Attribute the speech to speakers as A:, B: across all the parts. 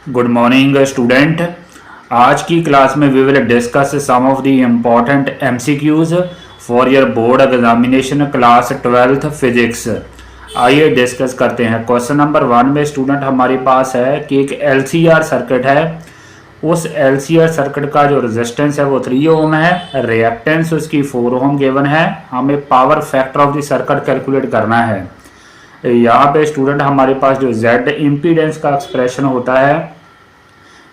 A: Good morning student. आज की class में we will discuss some of the important MCQs for your board examination class 12th physics. आइए discuss करते हैं। Question number 1 में student हमारे पास है कि एक एलसीआर सर्किट है। उस एलसीआर सर्किट का जो रेजिस्टेंस है वो 3 ओम है, रिएक्टेंस उसकी 4 ओम गिवन है। हमें power factor of the circuit calculate करना है। यहाँ पे स्टूडेंट हमारे पास जो Z इम्पीडेंस का एक्सप्रेशन होता है,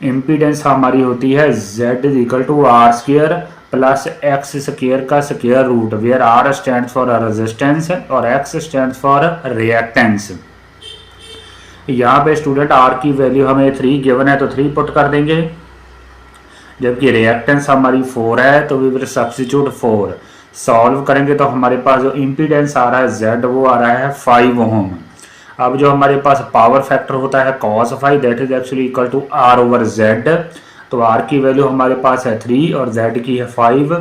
A: इम्पीडेंस हमारी होती है Z is equal to r square plus x square का square root, where r stand for resistance और एक्स स्टैंड फॉर रिएक्टेंस। यहाँ पे स्टूडेंट आर की वैल्यू हमें 3 गिवन है तो 3 पुट कर देंगे, जबकि रिएक्टेंस हमारी 4 है तो वी विल सब्स्टिट्यूट 4। सॉल्व करेंगे तो हमारे पास जो इम्पीडेंस आ रहा है Z वो आ रहा है 5 ओम। अब जो हमारे पास पावर फैक्टर होता है cos phi, that is actually equal to R over Z। तो R की वैल्यू हमारे पास है 3 और Z की है 5,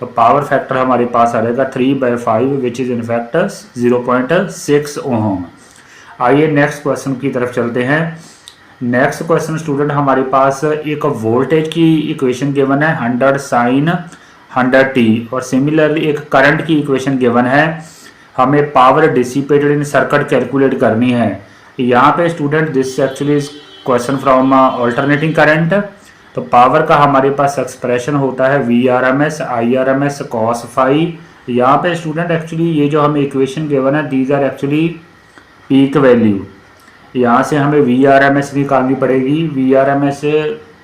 A: तो पावर फैक्टर हमारे पास आ जाएगा 3/5 विच इज इनफैक्ट 0.6 ओम। आइए नेक्स्ट क्वेश्चन की तरफ चलते हैं। नेक्स्ट क्वेश्चन स्टूडेंट हमारे पास एक वोल्टेज की इक्वेशन गिवन है 100 sin 100t, और सिमिलरली एक करंट की इक्वेशन गिवन है। हमें पावर डिसिपेटेड इन सर्किट कैलकुलेट करनी है। यहाँ पे student this actually is question from alternating current. तो पावर का हमारे पास एक्सप्रेशन होता है VRMS IRMS cos फाई। यहाँ पे स्टूडेंट एक्चुअली ये जो हमें इक्वेशन गिवन है these are actually peak value. यहाँ से हमें VRMS निकालनी पड़ेगी। VRMS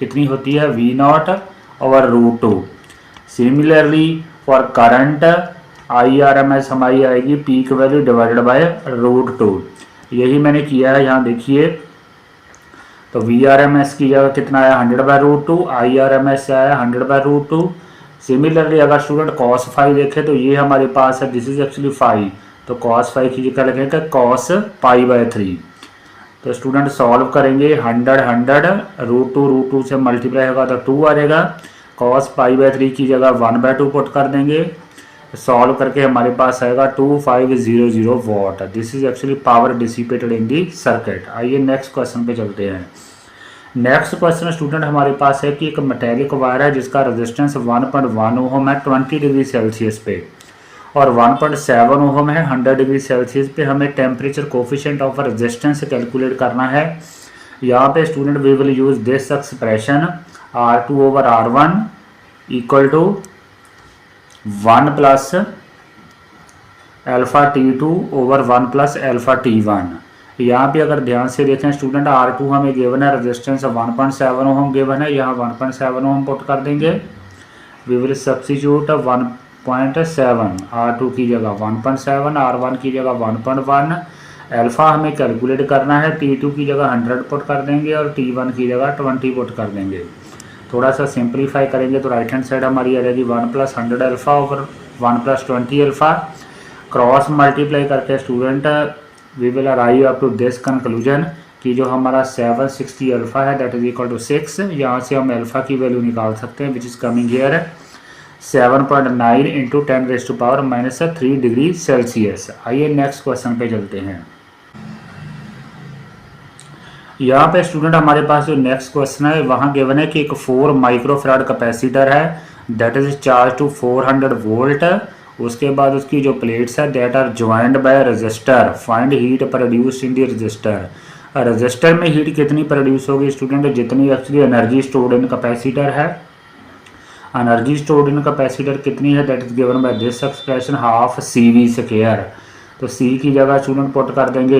A: कितनी होती है V0 over √2। Similarly for current IRMS हमारी आएगी पीक वैल्यू डिवाइडेड बाय √2। यही मैंने किया है, यहाँ देखिए। तो VRMS की जगह कितना आया 100/√2, IRMS आया 100/√2। सिमिलरली अगर स्टूडेंट cos फाई देखे तो ये हमारे पास है, दिस इज एक्चुअली फाई, तो cos फाई की जगह लगेगा cos पाई/3। तो स्टूडेंट सॉल्व करेंगे 100 √2 से मल्टीप्लाई होगा तो 2 आ जाएगा। cos पाई/3 की जगह 1/2 पुट कर देंगे। सॉल्व करके हमारे पास आएगा 2500 what. This is actually power dissipated in the circuit. आइए नेक्स्ट क्वेश्चन पे चलते हैं। नेक्स्ट क्वेश्चन स्टूडेंट हमारे पास है कि एक मेटेलिक वायर है जिसका रेजिस्टेंस 1.1 ओम है 20 डिग्री सेल्सियस पे, और 1.7 ओम है 100 डिग्री सेल्सियस पे। हमें temperature coefficient of resistance calculate करना है। यहाँ पे student we will use this expression R2 over R1 equal to 1 plus alpha T2 over 1 plus alpha T1। यहाँ पे अगर ध्यान से देखें स्टूडेंट R2 हमें गिवन है, रेजिस्टेंस 1.7 ओम गिवन है, यहाँ 1.7 ओम पुट कर देंगे। वी विल सब्स्टिट्यूट 1.7 R2 की जगह 1.7, R1 की जगह 1.1। अल्फा हमें कैलकुलेट करना है, T2 की जगह 100 पुट कर देंगे और T1 की जगह 20 पुट कर देंगे। थोड़ा सा सिंप्लीफाई करेंगे तो राइट हैंड साइड हमारी आ जाएगी 1 + 100 alpha over 1 + 20 alpha. Cross multiply करके student we will arrive up to this conclusion कि जो हमारा 760 अल्फा है दैट इज इक्वल टू 6। यहाँ से हम अल्फा की वैल्यू निकाल सकते हैं which is coming here 7.9 × 10⁻³ degree Celsius. आइए नेक्स्ट क्वेश्चन पे चलते हैं। यहाँ पे स्टूडेंट हमारे पास जो नेक्स्ट क्वेश्चन है वहाँ गिवन है कि एक 4 माइक्रोफैराड कैपेसिटर है that is charge to 400 volt. उसके बाद उसकी जो प्लेट्स है that are joined by resistor. Find heat produced in the resistor. Resistor में हीट कितनी प्रोड्यूस होगी स्टूडेंट, जितनी actually energy stored in capacitor है। एनर्जी स्टोर्ड इन कैपेसिटर कितनी है that is given by this expression ½ CV²। तो C की जगह स्टूडेंट पुट कर देंगे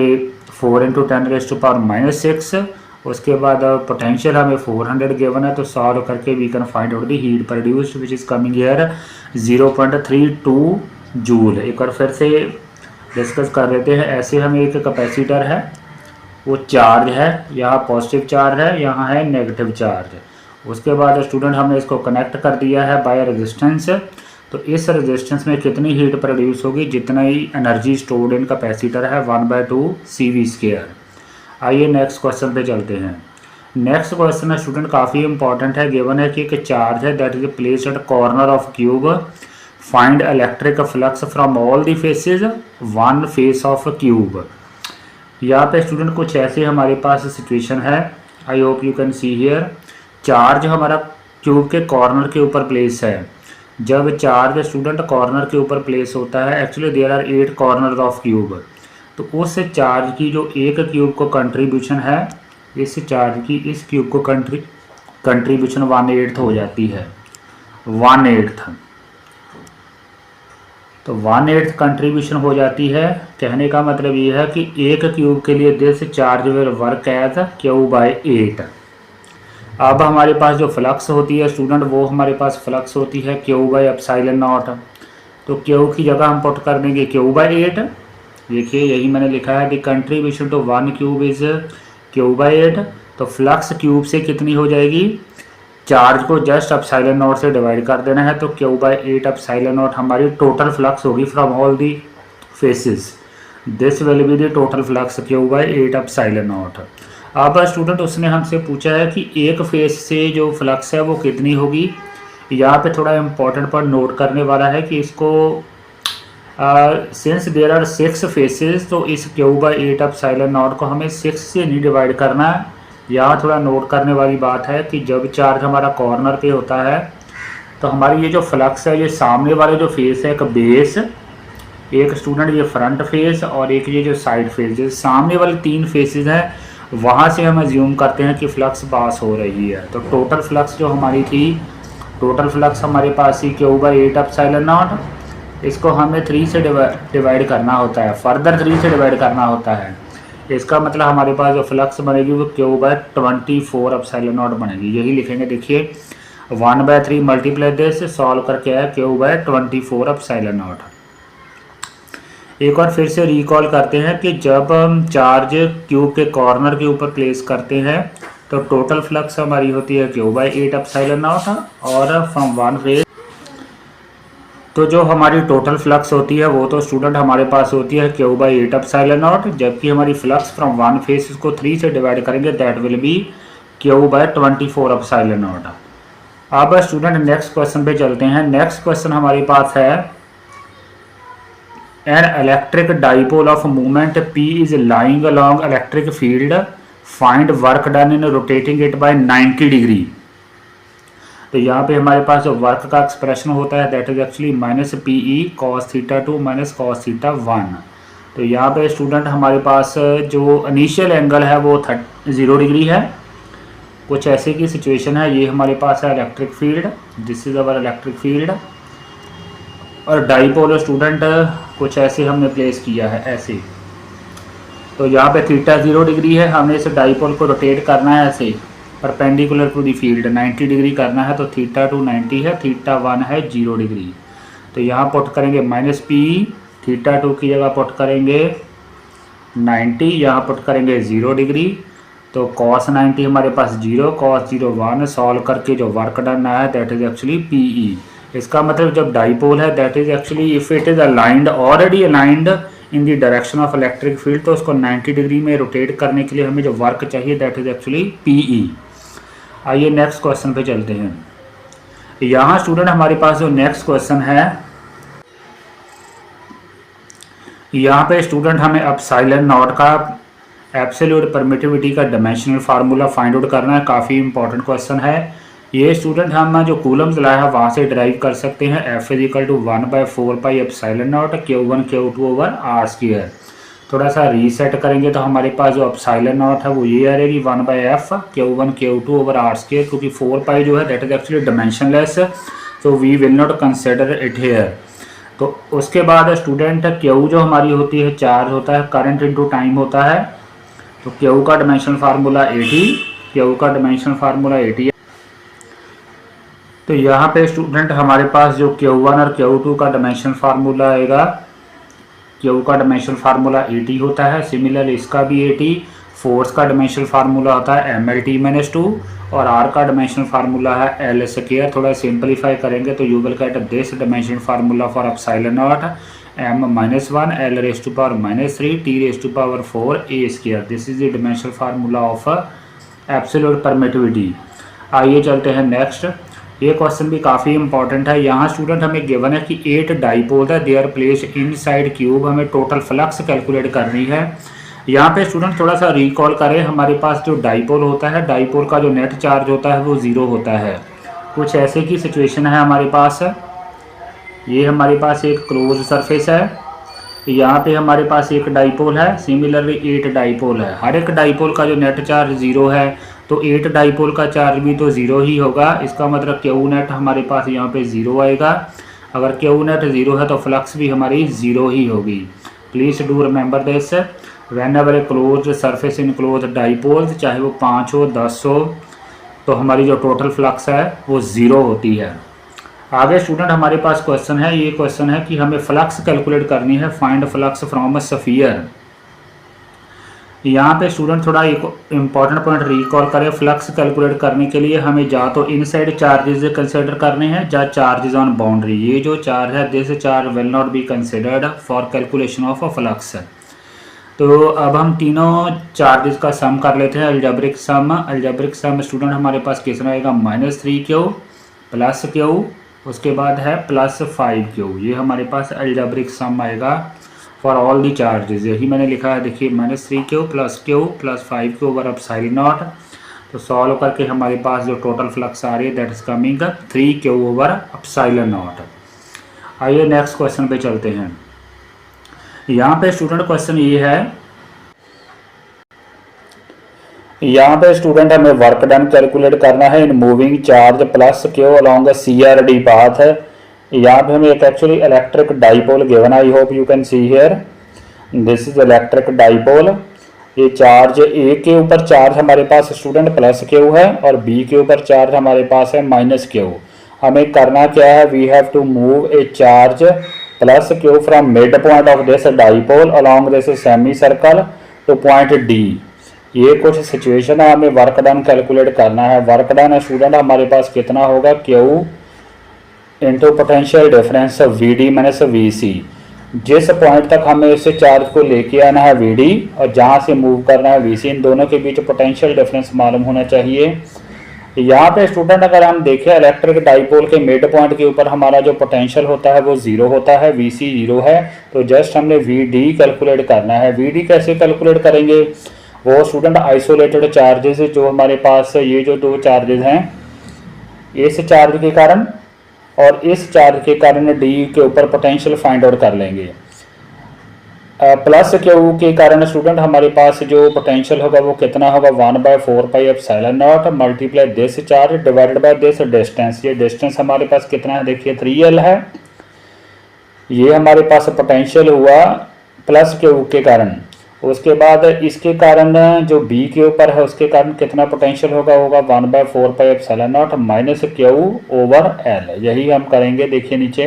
A: 4 × 10⁻⁻⁶। उसके बाद पोटेंशियल हमें 400 गिवन है, तो सॉल्व करके we can find out the heat produced which is coming here 0.32 joule. एक बार फिर से डिस्कस कर लेते हैं। ऐसे हमें एक कैपेसिटर है, वो चार्ज है, यहाँ पॉजिटिव चार्ज है, यहाँ है नेगेटिव चार्ज। उसके बाद स्टूडेंट हमने इसको कनेक्ट कर दिया है बाय रेजिस्टेंस। तो इस रेजिस्टेंस में कितनी हीट प्रोड्यूस होगी, जितना ही एनर्जी स्टोर्ड इन कैपेसिटर है 1/2 CV²। आइए नेक्स्ट क्वेश्चन पे चलते हैं। नेक्स्ट क्वेश्चन है स्टूडेंट काफ़ी इंपॉर्टेंट है। गिवन है कि एक चार्ज है that is placed at corner of cube. Find electric flux from all the faces one face of cube. यहाँ पे स्टूडेंट कुछ ऐसे हमारे पास सिचुएशन है आई hope you can see here. Charge हमारा क्यूब के कॉर्नर के ऊपर प्लेस है। जब चार्ज स्टूडेंट कॉर्नर के ऊपर प्लेस होता है, actually there are 8 corner of cube, तो उस चार्ज की जो एक क्यूब को कंट्रीब्यूशन है, इस चार्ज की इस क्यूब को कंट्रीब्यूशन 1/8 हो जाती है। 1/8, तो 1/8 कंट्रीब्यूशन हो जाती है। कहने का मतलब ये है कि एक क्यूब के लिए this charge will work as Q/8। अब हमारे पास जो फ्लक्स होती है स्टूडेंट, वो हमारे पास फ्लक्स होती है Q/ε0। तो Q की जगह हम पुट कर देंगे Q/8। देखिए यही मैंने लिखा है, the contribution to 1 cube is Q/8। तो फ्लक्स क्यूब से कितनी हो जाएगी, चार्ज को जस्ट ε0 से डिवाइड कर देना है, तो Q/8 ε0 हमारी टोटल फ्लक्स होगी from all the faces. This will be the total flux Q/8 ε0। अब स्टूडेंट उसने हमसे पूछा है कि एक फेस से जो फ्लक्स है वो कितनी होगी। यहाँ पे थोड़ा इम्पोर्टेंट पर नोट करने वाला है कि इसको सिंस देयर आर 6 फेसेस, तो इस Q/8 ε0 को हमें 6 से नहीं डिवाइड करना है। यहाँ थोड़ा नोट करने वाली बात है कि जब चार्ज हमारा कॉर्नर पे होता है तो हमारी ये जो फ्लक्स है, ये सामने वाले जो फेस है, एक बेस, एक स्टूडेंट ये फ्रंट फेस और एक ये जो साइड फेस, जो सामने वाले 3 फेसेस हैं, वहाँ से हम अज्यूम करते हैं कि फ्लक्स पास हो रही है। तो टोटल फ्लक्स जो हमारी थी, टोटल फ्लक्स हमारे पास ही Q/8 ε0, इसको हमें 3 से डिवाइड करना होता है, फर्दर 3 से डिवाइड करना होता है। इसका मतलब हमारे पास जो फ्लक्स बनेगी वो Q/24 ε0 बनेगी। यही लिखेंगे, देखिए 1/3 मल्टीप्लाई दिस, सॉल्व करके आया Q/24 ε0। एक और फिर से रिकॉल करते हैं कि जब हम चार्ज क्यूब के कॉर्नर के ऊपर प्लेस करते हैं तो टोटल फ्लक्स हमारी होती है Q/8 ε0, और फ्रॉम वन फेज, तो जो हमारी टोटल फ्लक्स होती है वो तो स्टूडेंट हमारे पास होती है Q/8 ε0, जबकि हमारी फ्लक्स फ्रॉम वन फेस इसको 3 से डिवाइड करेंगे, दैट विल बी Q/24 ε0। अब स्टूडेंट नेक्स्ट क्वेश्चन पे चलते हैं। नेक्स्ट क्वेश्चन हमारे पास है, an electric dipole of movement P is lying along electric field, find work done in rotating it by 90 degree. तो यहाँ पे हमारे पास जो वर्क का एक्सप्रेशन होता है that is actually -PE cos θ2 cos θ1। तो यहाँ पे स्टूडेंट हमारे पास जो इनिशियल एंगल है वो 0 डिग्री है। कुछ ऐसे की सिचुएशन है, ये हमारे पास है electric field, this is our electric field, और डाइपोल स्टूडेंट कुछ ऐसे हमने प्लेस किया है ऐसे। तो यहाँ पे θ 0 डिग्री है, हमने इस डाइपोल को रोटेट करना है ऐसे perpendicular to the field, 90 degree करना है। तो θ2 90 है, θ1 है 0 डिग्री। तो यहाँ पुट करेंगे -PE, θ2 की जगह पुट करेंगे 90, यहाँ पुट करेंगे 0 डिग्री। तो cos 90 हमारे पास 0, cos 0 1, सॉल्व करके जो वर्क डन आया दैट इज एक्चुअली PE। इसका मतलब जब डाइपोल है that is actually if it is aligned, already aligned in the direction of electric field, तो उसको 90 डिग्री में रोटेट करने के लिए हमें जो वर्क चाहिए दैट इज एक्चुअली PE। आइए नेक्स्ट क्वेश्चन पे चलते हैं। यहाँ स्टूडेंट हमारे पास जो नेक्स्ट क्वेश्चन है, यहाँ पे स्टूडेंट हमें ε0 का एब्सोल्यूट परमिटिविटी का डायमेंशनल फार्मूला फाइंड आउट करना है। काफ़ी इंपॉर्टेंट क्वेश्चन है ये स्टूडेंट। हम जो कूलम्स लाया है वहाँ से ड्राइव कर सकते हैं। F = 1/4πε0 Q1 Q2/r²। थोड़ा सा रीसेट करेंगे तो हमारे पास जो ε0 है वो ये आ रहेगी 1/f Q1 Q2/r², क्योंकि 4π जो है दैट इज एक्चुअली डायमेंशनलेस, तो we will not consider it here. तो उसके बाद स्टूडेंट Q जो हमारी होती है चार्ज होता है, करंट इनटू टाइम होता है। तो Q का डायमेंशनल फार्मूला 80, Q का डायमेंशनल फार्मूला 80 है। तो यहाँ पे स्टूडेंट हमारे पास जो Q1 और Q2 का डायमेंशनल फार्मूला आएगा, Q का डायमेंशनल फार्मूला 80 होता है, सिमिलर इसका भी 80। फोर्स का डायमेंशनल फार्मूला होता है mLT-2, और R का डायमेंशनल फार्मूला है L²। थोड़ा सिंपलीफाई करेंगे तो you will get this dimensional formula for ε0 m-1 L⁻³ T⁴ A²। This is the dimensional formula of absolute permittivity. आइए चलते हैं नेक्स्ट। ये क्वेश्चन भी काफ़ी इंपॉर्टेंट है। यहाँ स्टूडेंट हमें गिवन है कि 8 डाइपोल है, they are placed inside cube. हमें टोटल फ्लक्स कैलकुलेट करनी है। यहाँ पे स्टूडेंट थोड़ा सा रिकॉल करें, हमारे पास जो डाइपोल होता है, डाइपोल का जो नेट चार्ज होता है वो ज़ीरो होता है। कुछ ऐसे की सिचुएशन है हमारे पास। ये हमारे पास एक क्लोज सरफेस है, यहाँ पे हमारे पास एक डाइपोल है, सिमिलरली 8 डाइपोल है। हर एक डाइपोल का जो नेट चार्ज ज़ीरो है तो 8 डाइपोल का चार्ज भी तो ज़ीरो ही होगा। इसका मतलब क्यू नेट हमारे पास यहाँ पे ज़ीरो आएगा। अगर क्यू नेट ज़ीरो है तो फ्लक्स भी हमारी ज़ीरो ही होगी। Please do remember this, van ever A close surface in close dipoles, चाहे वो 5 हो 10 हो, तो हमारी जो टोटल फ्लक्स है वो ज़ीरो होती है। आगे स्टूडेंट हमारे पास क्वेश्चन है, ये क्वेश्चन है कि हमें फ्लक्स कैलकुलेट करनी है, find flux from a sphere. यहाँ पे स्टूडेंट थोड़ा एक इम्पॉर्टेंट पॉइंट रिकॉल करें। फ्लक्स कैलकुलेट करने के लिए हमें या तो इनसाइड चार्जेस कंसिडर करने हैं या चार्जेस ऑन बाउंड्री। ये जो चार्ज है this charge will not be considered for calculation of a flux. तो अब हम तीनों चार्जेस का सम कर लेते हैं, अलजेब्रिक सम। अलजेब्रिक सम स्टूडेंट हमारे पास कितना आएगा, -3Q प्लस Q, उसके बाद है +5Q। ये हमारे पास अलजेब्रिक सम आएगा फॉर ऑल दी चार्जेस। यही मैंने लिखा है, देखिए -3Q plus Q plus 5Q over epsilon not. तो सॉल्व करके हमारे पास जो टोटल फ्लक्स आ रही है that is coming 3Q over epsilon not. आइए नेक्स्ट क्वेश्चन पे चलते हैं। यहाँ पे स्टूडेंट क्वेश्चन ये है, यहाँ पे स्टूडेंट हमें वर्क डन कैलकुलेट करना है in moving charge plus Q along CRD path है। यहाँ पे हमें एक actually electric dipole given, I hope you can see here, this is electric dipole. ये चार्ज ए के ऊपर चार्ज हमारे पास स्टूडेंट +Q है और बी के ऊपर चार्ज हमारे पास है -Q। हमें करना क्या है, we have to move a charge +Q from mid point of this dipole along this semi circle to point D। ये कुछ सिचुएशन है, हमें वर्क डन कैलकुलेट करना है। वर्क डन स्टूडेंट हमारे पास कितना होगा, Q into potential difference VD minus VC। जिस पॉइंट तक हमें इस चार्ज को लेके आना है VD और जहाँ से मूव करना है VC, इन दोनों के बीच पोटेंशियल डिफरेंस मालूम होना चाहिए। यहाँ पे स्टूडेंट अगर हम देखें इलेक्ट्रिक डाइपोल के मिड पॉइंट के ऊपर हमारा जो पोटेंशियल होता है वो 0 होता है, VC 0 है। तो जस्ट हमने VD कैलकुलेट करना है। VD कैसे कैलकुलेट करेंगे, वो स्टूडेंट आइसोलेटेड चार्जेस जो हमारे पास ये जो दो चार्जेस हैं, इस चार्ज के कारण और इस चार्ज के कारण D के ऊपर पोटेंशियल फाइंड आउट कर लेंगे। +Q के कारण स्टूडेंट हमारे पास जो पोटेंशियल होगा वो कितना होगा, 1/4πε0 multiply this charge divided by this distance. ये डिस्टेंस हमारे पास कितना है, देखिए 3L है। ये हमारे पास पोटेंशियल हुआ +Q के कारण। उसके बाद इसके कारण जो B के ऊपर है उसके कारण कितना पोटेंशियल होगा 1/4πε0 -Q ओवर L। यही हम करेंगे, देखिए नीचे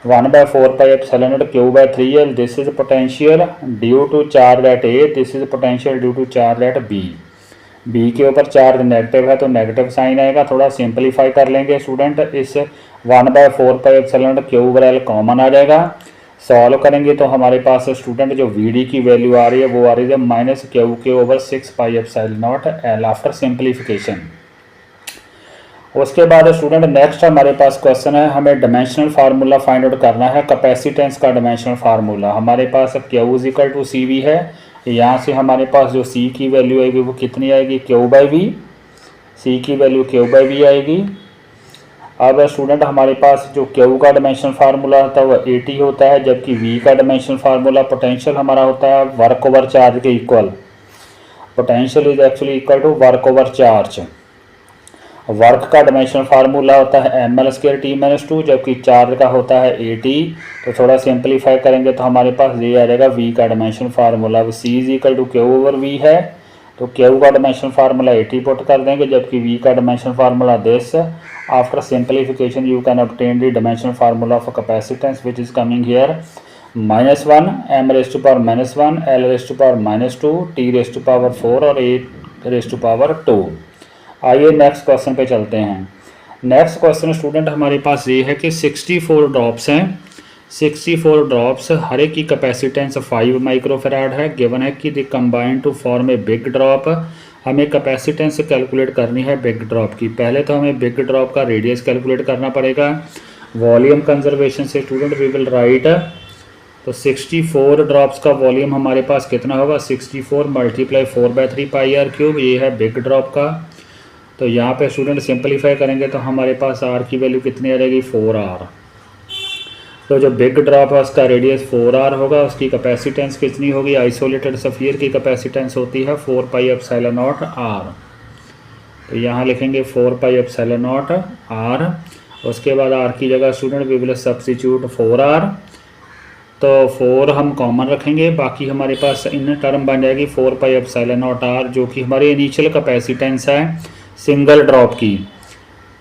A: 1/4πε0 Q/3L। This is potential due to charge at A, this is potential due to charge at B। B के ऊपर चार्ज नेगेटिव है तो नेगेटिव साइन आएगा। थोड़ा सिंपलीफाई कर लेंगे स्टूडेंट, इस 1/4πε0 Q/L कॉमन आ जाएगा। सॉल्व करेंगे तो हमारे पास स्टूडेंट जो VD की वैल्यू आ रही है वो आ रही है -Q over 6πε0L after simplification. उसके बाद स्टूडेंट नेक्स्ट हमारे पास क्वेश्चन है, हमें डायमेंशनल फार्मूला फाइंड आउट करना है, कैपेसिटेंस का डायमेंशनल फार्मूला। हमारे पास Q = CV है। यहाँ से हमारे पास जो C की वैल्यू आएगी वो कितनी आएगी, Q/V। C की वैल्यू Q/V आएगी। अब स्टूडेंट हमारे पास जो Q का डायमेंशनल फार्मूला होता है वो 80 होता है, जबकि V का डायमेंशनल फार्मूला पोटेंशियल हमारा होता है वर्क ओवर चार्ज के equal. Potential is actually equal to work over charge. Work का डायमेंशनल फार्मूला होता है mL²T-2, जबकि चार्ज का होता है 80। तो थोड़ा सिंपलीफाई करेंगे तो हमारे पास ये आ जाएगा V का डायमेंशनल फार्मूला। C = Q/V है, तो Q का डायमेंशनल फार्मूला 80 पुट कर देंगे, जबकि V का dimensional formula this. After simplification you can obtain the dimensional formula of capacitance which is coming here -1 m⁻⁻1 l⁻², t⁻⁴ और a⁻²। आइए नेक्स्ट क्वेश्चन पे चलते हैं। नेक्स्ट क्वेश्चन स्टूडेंट हमारे पास ये है कि 64 ड्रॉप्स हैं। 64 ड्रॉप्स, हर एक की कैपेसिटेंस 5 माइक्रोफेराड है। गिवन है कि the combine to form a big drop. हमें कैपेसिटेंस कैलकुलेट करनी है बिग ड्रॉप की। पहले तो हमें बिग ड्रॉप का रेडियस कैलकुलेट करना पड़ेगा। वॉल्यूम कंजर्वेशन से स्टूडेंट वी विल राइट तो 64 ड्रॉप्स का वॉल्यूम हमारे पास कितना होगा, 64 मल्टीप्लाई 4/3 पाई आर क्यूब, ये है बिग ड्रॉप का। तो यहाँ पे स्टूडेंट सिंपलीफाई करेंगे तो हमारे पास आर की वैल्यू कितनी आ जाएगी, 4r। तो जो बिग ड्रॉप है उसका रेडियस 4r होगा, उसकी कैपेसिटेंस कितनी होगी, आइसोलेटेड सफियर की कैपेसिटेंस होती है 4 पाई एप्सिलॉन नॉट r। तो यहाँ लिखेंगे 4 पाई एप्सिलॉन नॉट r। उसके बाद r की जगह student we will substitute 4r। तो 4 हम कॉमन रखेंगे, बाकी हमारे पास इन टर्म बन जाएगी 4 पाई एप्सिलॉन नॉट r, जो कि हमारी इनिशियल कैपेसिटेंस है सिंगल ड्रॉप की।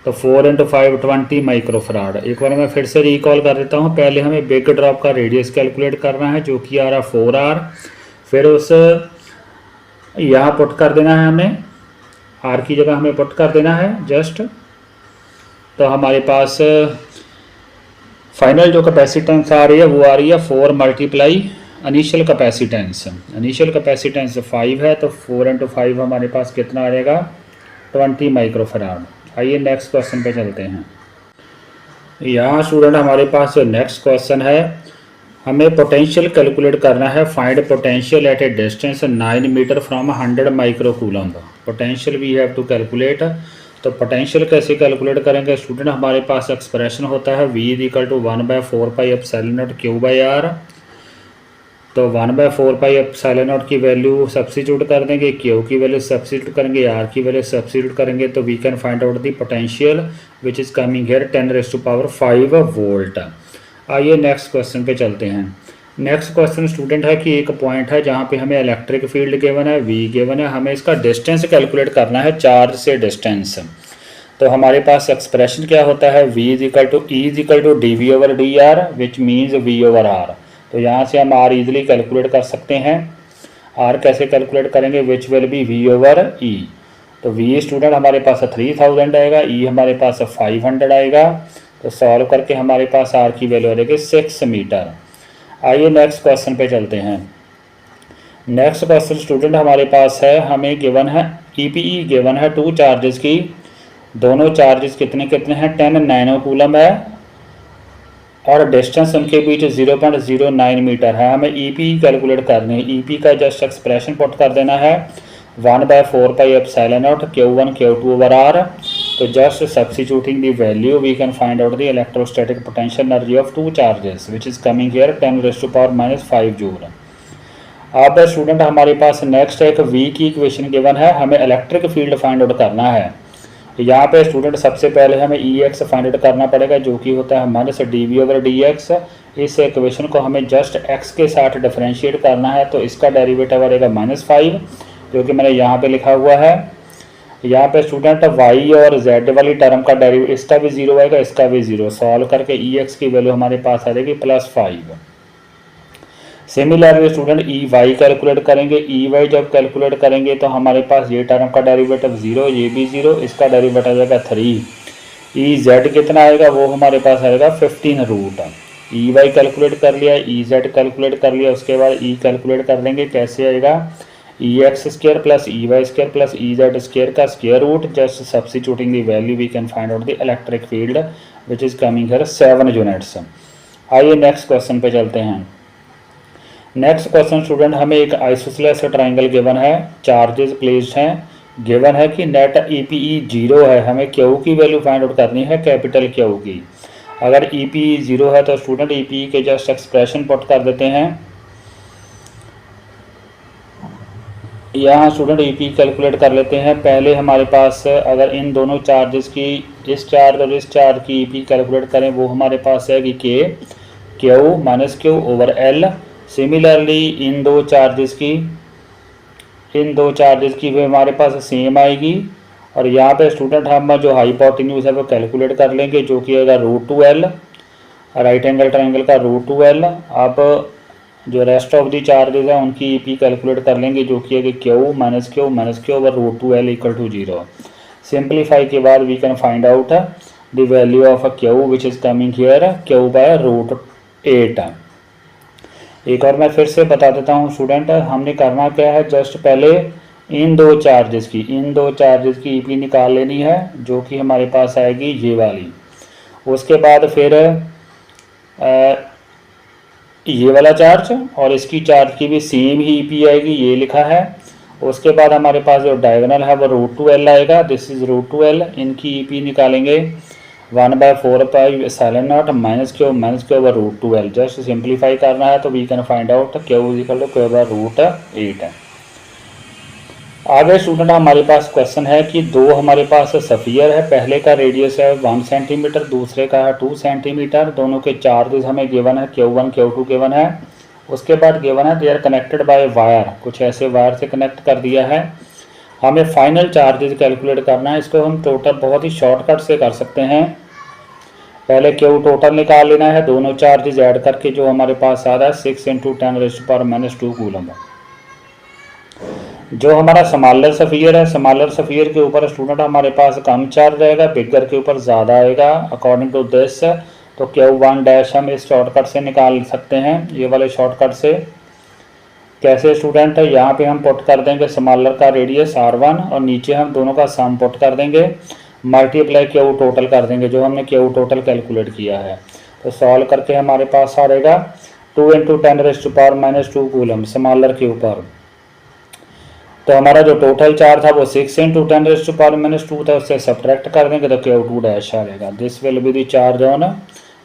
A: तो 4 × 5 20 माइक्रोफराड। एक बार मैं फिर से रिकॉल कर देता हूँ, पहले हमें बिग ड्रॉप का रेडियस कैलकुलेट करना है जो कि आ रहा 4r, फिर उस यहाँ पुट कर देना है हमें, r की जगह हमें पुट कर देना है जस्ट। तो हमारे पास फाइनल जो कैपेसिटेंस आ रही है वो आ रही है 4 multiply initial capacitance. Initial capacitance 5 है, तो 4 × 5 हमारे पास कितना आ जाएगा, 20 माइक्रोफराड। आइए नेक्स्ट क्वेश्चन पे चलते हैं। यहाँ स्टूडेंट हमारे पास जो नेक्स्ट क्वेश्चन है, हमें पोटेंशियल कैलकुलेट करना है। Find potential at a distance 9 metre from 100 microcoulomb. Potential we have to calculate. तो पोटेंशियल कैसे कैलकुलेट करेंगे स्टूडेंट, हमारे पास एक्सप्रेशन होता है V = 1/4 pi epsilon not Q/R। तो 1/4 पाई एप्सिलॉन नॉट की वैल्यू सब्स्टिट्यूट कर देंगे, Q की वैल्यू सब्स्टिट्यूट करेंगे, R की वैल्यू सब्स्टिट्यूट करेंगे, तो we can find out the potential which is coming here 10⁵ volt. आइए नेक्स्ट क्वेश्चन पे चलते हैं। नेक्स्ट क्वेश्चन स्टूडेंट है कि एक पॉइंट है जहाँ पे हमें इलेक्ट्रिक फील्ड गिवन है, V गिवन है, हमें इसका डिस्टेंस कैलकुलेट करना है, चार्ज से डिस्टेंस। तो हमारे पास एक्सप्रेशन क्या होता है, V = E = dV/dr which means V/r। तो यहाँ से हम R इजीली कैलकुलेट कर सकते हैं। R कैसे कैलकुलेट करेंगे, विच विल बी V/E। तो V स्टूडेंट हमारे पास 3000 आएगा, E हमारे पास 500 आएगा। तो सॉल्व करके हमारे पास R की वैल्यू आ जाएगी 6 मीटर। आइए नेक्स्ट क्वेश्चन पे चलते हैं। नेक्स्ट क्वेश्चन स्टूडेंट हमारे पास है, हमें गिवन है EPE गिवन है 2 चार्जेस की। दोनों चार्जेस कितने कितने हैं, 10 नैनोकूलम है और डिस्टेंस उनके बीच 0.09 मीटर है। हमें EPE कैलकुलेट करनी है। EP का जस्ट एक्सप्रेशन पुट कर देना है 1/4 pi epsilon not Q1 Q2/R। तो just substituting the value we can find out the electrostatic potential energy of 2 charges which is coming here 10⁻⁻5 joule. अब स्टूडेंट हमारे पास नेक्स्ट एक V की इक्वेशन गिवन है, हमें इलेक्ट्रिक फील्ड फाइंड आउट करना है। यहाँ पे स्टूडेंट सबसे पहले हमें EX फाइंड आउट करना पड़ेगा, जो कि होता है -dV/dx। इस इक्वेशन को हमें जस्ट x के साथ डिफरेंशिएट करना है, तो इसका डेरिवेटिव आएगा -5, जो कि मैंने यहाँ पे लिखा हुआ है। यहाँ पे स्टूडेंट y और z वाली टर्म का डेरिवेटिव, इसका भी 0 आएगा, इसका भी 0। सॉल्व करके EX की वैल्यू हमारे पास आ जाएगी +5। सिमिलरली स्टूडेंट EY कैलकुलेट करेंगे। EY जब कैलकुलेट करेंगे तो हमारे पास ये टर्म का डेरिवेटिव 0, ये भी 0, इसका डेरिवेटिव आएगा 3। EZ कितना आएगा, वो हमारे पास आएगा 15√। EY कैलकुलेट कर लिया, EZ कैलकुलेट कर लिया, उसके बाद E कैलकुलेट कर लेंगे। कैसे आएगा, EX² + EY² + EZ² का square root. Just substituting the value we can find out the electric field which is coming here 7 units. आइए नेक्स्ट क्वेश्चन पे चलते हैं। नेक्स्ट क्वेश्चन स्टूडेंट हमें एक आइसोसेलेस ट्राइंगल गिवन है, चार्जेस प्लेस्ड हैं, given है कि नेट EPE 0 है। हमें Q की वैल्यू फाइंड आउट करनी है, कैपिटल Q की। अगर EPE 0 है तो स्टूडेंट EPE के जस्ट एक्सप्रेशन पुट कर देते हैं। यहाँ स्टूडेंट EPE कैलकुलेट कर लेते हैं। पहले हमारे पास अगर इन दोनों चार्जेस की, इस चार्ज और इस चार्ज की EPE कैलकुलेट करें, वो हमारे पास है कि Q-Q/L। सिमिलरली इन दो चार्जेस की भी हमारे पास सेम आएगी। और यहाँ पे स्टूडेंट हम जो हाइपोटेन्यूज है वो कैलकुलेट कर लेंगे, जो कि आएगा √2L, राइट एंगल ट्राइंगल का √2L। अब जो रेस्ट ऑफ दी चार्जेस हैं उनकी EPE कैलकुलेट कर लेंगे, जो कि है कि Q-Q/√2L = 0। सिंप्लीफाई के बाद we can find out the value of Q which is coming here Q/√8। एक और मैं फिर से बता देता हूँ स्टूडेंट, हमने करना क्या है, जस्ट पहले इन दो चार्जेस की EPE निकाल लेनी है, जो कि हमारे पास आएगी ये वाली। उसके बाद फिर ये वाला चार्ज और इसकी चार्ज की भी सेम ही ईपी आएगी, ये लिखा है। उसके बाद हमारे पास जो डायगोनल है वो √2L आएगा, दिस इज √2L। इनकी ईपी निकालेंगे 1/4πε0 -Q/√2L। जस्ट सिंप्लीफाई करना है तो we can find out Q/√8 है। आगे स्टूडेंट हमारे पास क्वेश्चन है कि दो हमारे पास सफियर है, पहले का रेडियस है 1 सेंटीमीटर, दूसरे का है 2 सेंटीमीटर। दोनों के चार्जेस हमें गिवन है, Q1 Q2 गिवन है। उसके बाद गिवन है they are connected by wire, कुछ ऐसे वायर से कनेक्ट कर दिया है। हमें फाइनल चार्जेस कैलकुलेट करना है। इसको हम टोटल बहुत ही शॉर्टकट से कर सकते हैं। पहले Q टोटल निकाल लेना है, दोनों चार्जेस ऐड करके जो हमारे पास आ रहा है 6 × 10⁻⁻² कूलम। जो हमारा स्मॉलर सफियर है, स्मॉलर सफियर के ऊपर स्टूडेंट हमारे पास कम चार्ज रहेगा, बिगर के ऊपर ज़्यादा आएगा अकॉर्डिंग टू दिस। तो Q1 डैश हम इस शॉर्टकट से निकाल सकते हैं, ये वाले शॉर्टकट से। कैसे स्टूडेंट, यहाँ पे हम पुट कर देंगे स्मॉलर का रेडियस R1 और नीचे हम दोनों का सम पुट कर देंगे, मल्टीप्लाई Q टोटल कर देंगे जो हमने Q टोटल कैलकुलेट किया है। तो सॉल्व करके हमारे पास आ रहेगा 2 × 10⁻² कूलम स्मॉलर के ऊपर। तो हमारा जो टोटल चार्ज था वो 6 × 10⁻² था, उससे सब्ट्रैक्ट कर देंगे तो Q2 डैश आएगा। This will be the charge on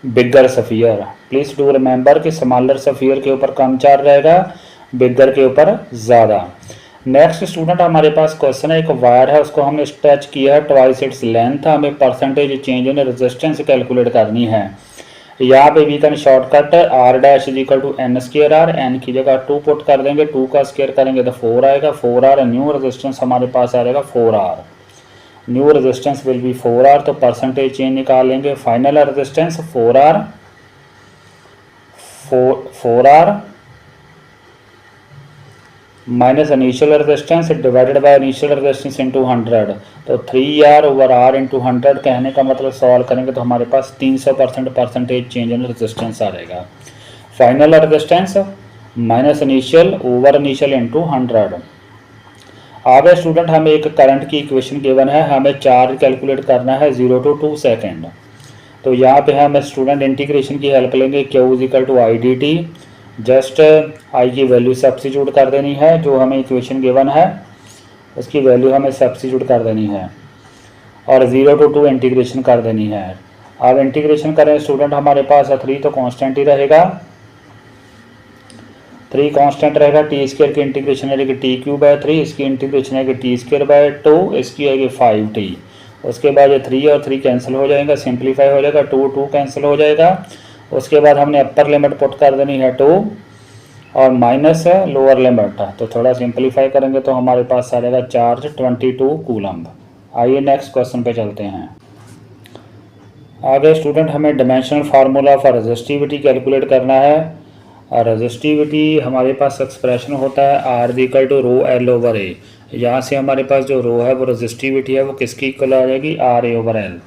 A: bigger sphere. Please do remember कि स्मॉलर सफियर के ऊपर कम चार्ज रहेगा, बिगर के ऊपर ज़्यादा। नेक्स्ट स्टूडेंट हमारे पास क्वेश्चन है, एक वायर है उसको हमने स्ट्रेच किया है ट्वाइस इट्स लेंथ, हमें percentage change in resistance calculate करनी है। यहाँ पे we can shortcut R dash =N²R, N की जगह 2 पुट कर देंगे, 2 का स्क्वायर करेंगे तो 4 आएगा, 4R। न्यू रेजिस्टेंस हमारे पास आ जाएगा 4R, new resistance will be 4R। तो परसेंटेज चेंज निकालेंगे, final resistance 4R minus initial resistance divided by initial resistance into 100। तो 3R/R इंटू 100 कहने का मतलब सॉल्व करेंगे तो हमारे पास 300% परसेंटेज चेंज इन रेजिस्टेंस आ जाएगा। Final resistance minus initial over initial into 100। आगे स्टूडेंट हमें एक करंट की इक्वेशन गिवन है, हमें चार्ज कैलकुलेट करना है 0 to 2 सेकेंड। तो यहाँ पे हम स्टूडेंट इंटीग्रेशन की हेल्प लेंगे, Q =IDT। जस्ट आई की वैल्यू सब्स्टिट्यूट कर देनी है, जो हमें इक्वेशन गिवन है उसकी वैल्यू हमें सब्स्टिट्यूट कर देनी है और 0 to 2 इंटीग्रेशन कर देनी है। अब इंटीग्रेशन करें स्टूडेंट, हमारे पास 3 तो कांस्टेंट ही रहेगा, 3 कांस्टेंट रहेगा। t² की इंटीग्रेशन आएगी t³/3, इसकी इंटीग्रेशन आएगी t²/2, इसकी आएगी 5t। उसके बाद ये 3 और 3 कैंसिल हो जाएगा, सिंप्लीफाई हो जाएगा, 2 कैंसिल हो जाएगा। उसके बाद हमने अपर लिमिट पुट कर देनी है 2 और माइनस लोअर लिमिट। तो थोड़ा सिंप्लीफाई करेंगे तो हमारे पास आ जाएगा चार्ज 22 कूलम। आइए नेक्स्ट क्वेश्चन पे चलते हैं। आगे स्टूडेंट हमें dimensional formula for resistivity calculate करना है। रेजिस्टिविटी हमारे पास एक्सप्रेशन होता है R = ρL/A। यहाँ से हमारे पास जो रो है वो रेजिस्टिविटी है, वो किसकी इक्वल आ जाएगी, RA/L।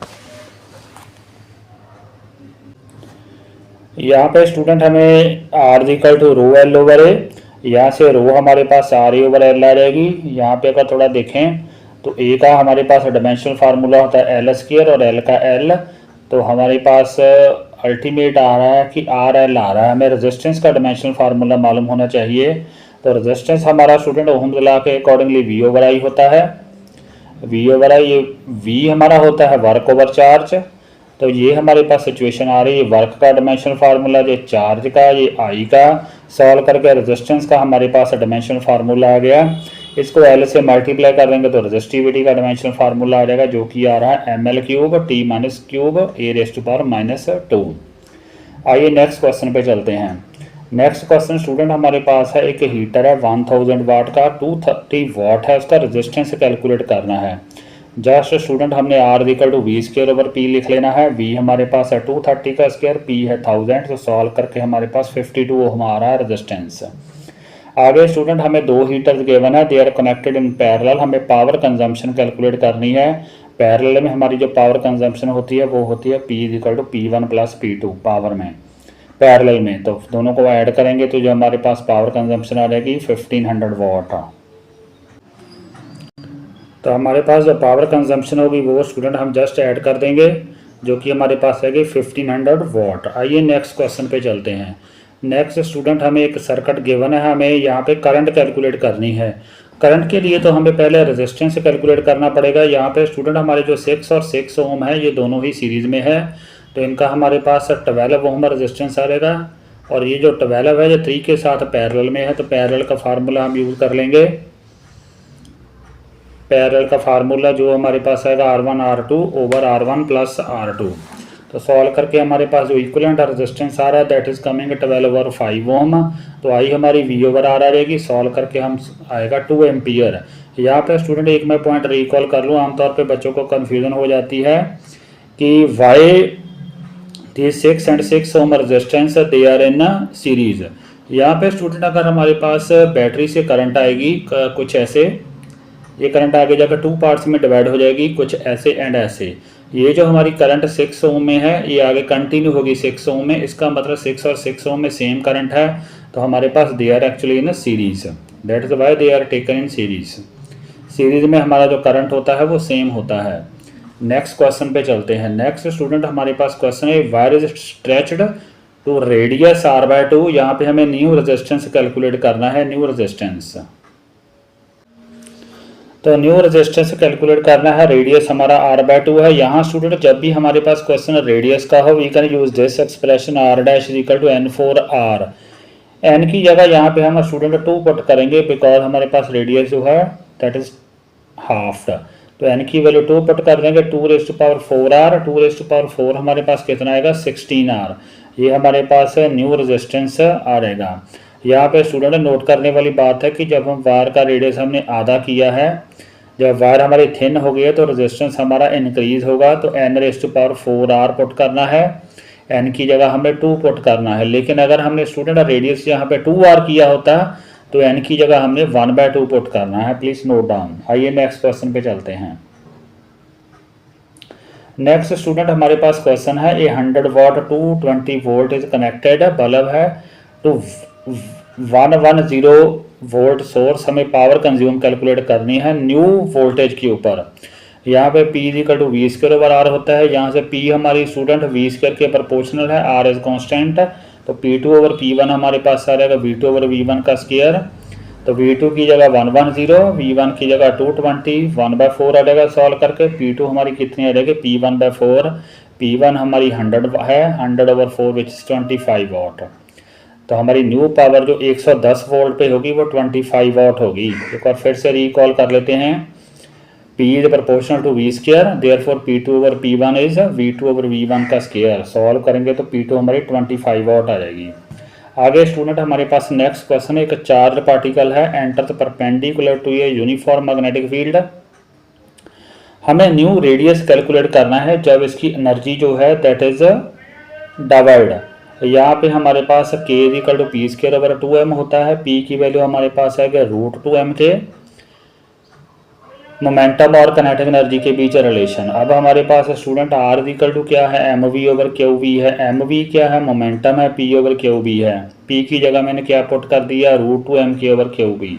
A: यहाँ पे स्टूडेंट हमें R = ρL/A, यहाँ से रो हमारे पास RA/L आ जाएगी। यहाँ पे अगर थोड़ा देखें तो A का हमारे पास डायमेंशनल फार्मूला होता है L² और L का L। तो हमारे पास अल्टीमेट आ रहा है कि RL आ रहा है, हमें रेजिस्टेंस का डायमेंशनल फार्मूला मालूम होना चाहिए। तो रेजिस्टेंस हमारा स्टूडेंट ओहम्स लॉ के अकॉर्डिंगली V/I होता है। V/I, ये V हमारा होता है वर्क ओवर चार्ज। तो ये हमारे पास सिचुएशन आ रही है, वर्क का डायमेंशनल फार्मूला, ये चार्ज का, ये I का। सॉल्व करके रेजिस्टेंस का हमारे पास डायमेंशनल फार्मूला आ गया। इसको L से मल्टीप्लाई कर देंगे तो रेजिस्टिविटी का डायमेंशनल फार्मूला आ जाएगा, जो कि आ रहा है mL³ T-3 A⁻²। आइए नेक्स्ट क्वेश्चन पे चलते हैं। नेक्स्ट क्वेश्चन स्टूडेंट हमारे पास है, एक हीटर है 1000 वाट का, 230 वाट है, उसका रेजिस्टेंस कैलकुलेट करना है। जस्ट स्टूडेंट हमने R = V²/P लिख लेना है। V हमारे पास है 230 का स्क्वायर, P है 1000। तो सॉल्व करके हमारे पास 52 ओम आ रहा है रेजिस्टेंस। आगे स्टूडेंट हमें 2 हीटर्स गिवन है, they are connected in parallel. हमें पावर कंजम्पशन कैलकुलेट करनी है। पैरेलल में हमारी जो पावर कंजम्पशन होती है वो होती है P = P1 + P2 पावर में, पैरेलल में। तो दोनों को ऐड करेंगे तो जो हमारे पास पावर कंजम्पशन आ जाएगी 1500 वाट। तो हमारे पास जो पावर कंजम्पशन होगी वो स्टूडेंट हम जस्ट ऐड कर देंगे, जो कि हमारे पास आएगी 1500 वाट। आइए नेक्स्ट क्वेश्चन पे चलते हैं। नेक्स्ट स्टूडेंट हमें एक सर्किट गिवन है, हमें यहाँ पे करंट कैलकुलेट करनी है। करंट के लिए तो हमें पहले रेजिस्टेंस कैलकुलेट करना पड़ेगा। यहाँ पे स्टूडेंट हमारे जो 6 और 6 ओम है ये दोनों ही सीरीज़ में है, तो इनका हमारे पास 12 ओम रेजिस्टेंस आ रहेगा। और ये जो 12 है ये 3 के साथ पैरेलल में है, तो पैरेलल का फार्मूला हम यूज़ कर लेंगे। पैरेलल का फार्मूला जो हमारे पास आएगा R1 R2 over R1 plus R2। तो सॉल्व करके हमारे पास जो इक्वलेंट रेजिस्टेंस आ रहा है दैट इज़ कमिंग 12 ओवर 5 ओम। तो आई हमारी V ओवर R आ रहेगी। सॉल्व करके हम आएगा 2 एम्पियर। यहाँ पे स्टूडेंट एक मैं पॉइंट रिकॉल कर लूँ, आमतौर पे बच्चों को कन्फ्यूज़न हो जाती है कि why the 6 and 6 ohm resistance they are in series. यहाँ पे स्टूडेंट अगर हमारे पास बैटरी से करंट आएगी कुछ ऐसे, ये करंट आगे जाकर 2 पार्ट्स में डिवाइड हो जाएगी, कुछ ऐसे एंड ऐसे। ये जो हमारी करंट 6 ओम में है ये आगे कंटिन्यू होगी 6 ओम में, इसका मतलब 6 और 6 ओम में सेम करंट है, तो हमारे पास they are actually in series, that is why they are taken in series. Series में हमारा जो करंट होता है वो सेम होता है। नेक्स्ट क्वेश्चन पे चलते हैं। नेक्स्ट स्टूडेंट हमारे पास क्वेश्चन है wire is stretched to radius R/2। यहाँ पे हमें न्यू रेजिस्टेंस कैलकुलेट करना है, न्यू रेजिस्टेंस। तो न्यू रेजिस्टेंस कैलकुलेट करना है, रेडियस हमारा R/2 है। यहाँ स्टूडेंट जब भी हमारे पास क्वेश्चन रेडियस का हो we can use this expression R' N4R। N की जगह यहाँ पे हम स्टूडेंट 2 पुट करेंगे बिकॉज हमारे पास रेडियस जो है दैट इज हाफ। तो एन की वैल्यू 2 पुट कर देंगे, 2⁴R। 2⁴ हमारे पास कितना आएगा 16R। ये हमारे पास न्यू रेजिस्टेंस आ रहेगा। यहाँ पे स्टूडेंट नोट करने वाली बात है कि जब हम वायर का रेडियस हमने आधा किया है, जब वायर हमारी थिन हो गई है तो रेजिस्टेंस हमारा इंक्रीज होगा, तो N⁴R पुट करना है, एन की जगह हमें 2 पुट करना है। लेकिन अगर हमने स्टूडेंट रेडियस यहाँ पे 2R किया होता तो एन की जगह हमने 1/2 पुट करना है, प्लीज नोट डाउन। आइए नेक्स्ट क्वेश्चन पे चलते हैं। नेक्स्ट स्टूडेंट हमारे पास क्वेश्चन है ए 100 वाट 220 वोल्ट इज कनेक्टेड, बल्ब है टू 110 वोल्ट सोर्स, हमें पावर कंज्यूम कैलकुलेट करनी है न्यू वोल्टेज के ऊपर। यहाँ पे P = V² होता है, यहाँ से P हमारी स्टूडेंट V² के प्रोपोर्शनल है, R इज कॉन्स्टेंट, तो P2/P1 हमारे पास आ रहेगा V2/V1 का स्क्वायर। तो V2 की जगह 110, V1 की जगह 220, 1/4 आ जाएगा। सॉल्व करके P2 हमारी कितनी आ जाएगी P1/4। P1 हमारी 100 है, 100/4 विच इज 25 वाट। तो हमारी न्यू पावर जो 110 वोल्ट पे होगी वो 25 वाट होगी। एक बार फिर से रिकॉल कर लेते हैं, P is proportional to V², therefore P2/P1 is V2/V1 का स्क्वायर। सॉल्व करेंगे तो P2 हमारी 25 वाट आ जाएगी। आगे स्टूडेंट हमारे पास नेक्स्ट क्वेश्चन है, एक चार्ज पार्टिकल है enter the perpendicular to a uniform magnetic field. हमें न्यू रेडियस कैलकुलेट करना है जब इसकी एनर्जी जो है दैट इज डिवाइड। यहाँ पे हमारे पास K = P²/2m होता है। P की वैल्यू हमारे पास है √2m के। मोमेंटम और काइनेटिक एनर्जी के बीच रिलेशन। अब हमारे पास स्टूडेंट R = क्या है mv/qv है। mv क्या है मोमेंटम है, p/qv है। p की जगह मैंने क्या पुट कर दिया √2mk/qv।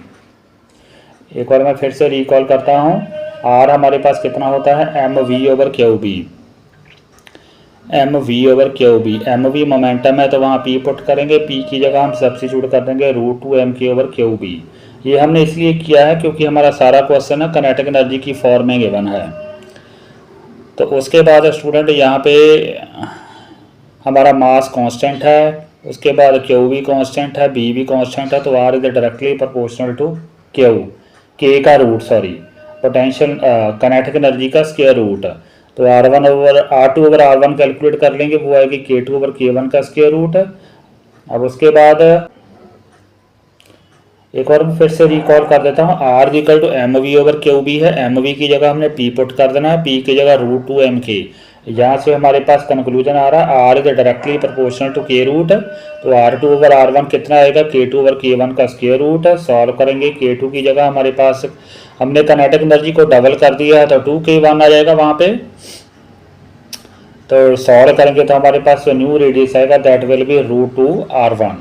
A: एक बार मैं फिर से रिकॉल करता हूँ, R हमारे पास कितना होता है mv/qv। mv मोमेंटम है तो वहाँ p पुट करेंगे, p की जगह हम सब्स्टिट्यूट कर देंगे √2mk/qv। ये हमने इसलिए किया है क्योंकि हमारा सारा क्वेश्चन है काइनेटिक एनर्जी की फॉर्म में गिवन है। तो उसके बाद स्टूडेंट यहाँ पे हमारा मास कांस्टेंट है, उसके बाद Q भी कांस्टेंट है, B भी कांस्टेंट है, तो R is directly proportional to Q, K का root sorry potential kinetic energy का स्क्वायर रूट। तो R2/R1 कैलकुलेट कर लेंगे, वो आएगी K2/K1 का स्क्वायर रूट। अब उसके बाद एक और फिर से रिकॉल कर देता हूँ, R = mv/qb है। mv की जगह हमने p पुट कर देना है, p की जगह √2mk। यहाँ से हमारे पास कंक्लूजन आ रहा है R is directly proportional to K root. तो R2/R1 कितना आएगा K2/K1 का स्क्वायर रूट। सॉल्व करेंगे, K2 की जगह हमारे पास हमने काइनेटिक एनर्जी को डबल कर दिया है तो 2K1 आ जाएगा वहाँ पे। तो सॉल्व करेंगे तो हमारे पास जो न्यू रेडियस आएगा दैट विल बी √2R1।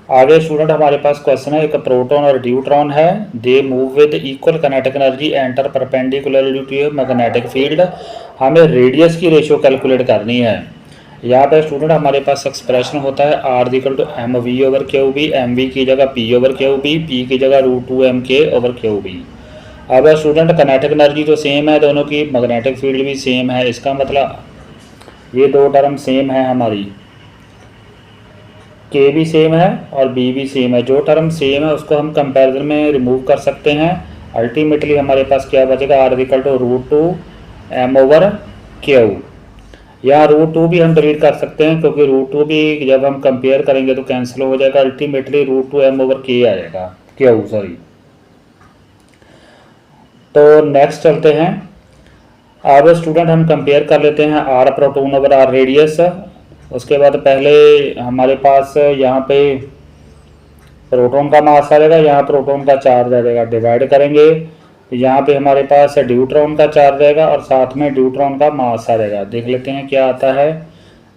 A: आगे स्टूडेंट हमारे पास क्वेश्चन है, एक प्रोटॉन और ड्यूट्रॉन है, they move with equal kinetic energy enter perpendicularly to a magnetic field. हमें रेडियस की रेशियो कैलकुलेट करनी है। यहाँ पे स्टूडेंट हमारे पास एक्सप्रेशन होता है R equal to M V over Q B, M V की जगह P over Q B, P की जगह √2 M K over Q B. अब स्टूडेंट कनेटिक एनर्जी तो सेम है दोनों की, मैग्नेटिक फील्ड भी सेम है, इसका मतलब ये दो टर्म सेम है हमारी, के भी सेम है और बी भी सेम है। जो टर्म सेम है उसको हम कंपैरिजन में रिमूव कर सकते हैं। अल्टीमेटली हमारे पास क्या बचेगा, R equal to √2 M over Q. या √2 भी हम डिलीट कर सकते हैं क्योंकि √2 भी जब हम कंपेयर करेंगे तो कैंसिल हो जाएगा, अल्टीमेटली √2 एम ओवर के आएगा, क्यू सॉरी। तो नेक्स्ट चलते हैं। अब स्टूडेंट हम कंपेयर कर लेते हैं R proton over R radius. उसके बाद पहले हमारे पास यहाँ पे प्रोटॉन का मास आ जाएगा, यहाँ प्रोटॉन का चार्ज आ जाएगा, डिवाइड करेंगे यहाँ पे हमारे पास ड्यूट्रॉन का चार्ज रहेगा और साथ में ड्यूट्रॉन का मास आ जाएगा। देख लेते हैं क्या आता है।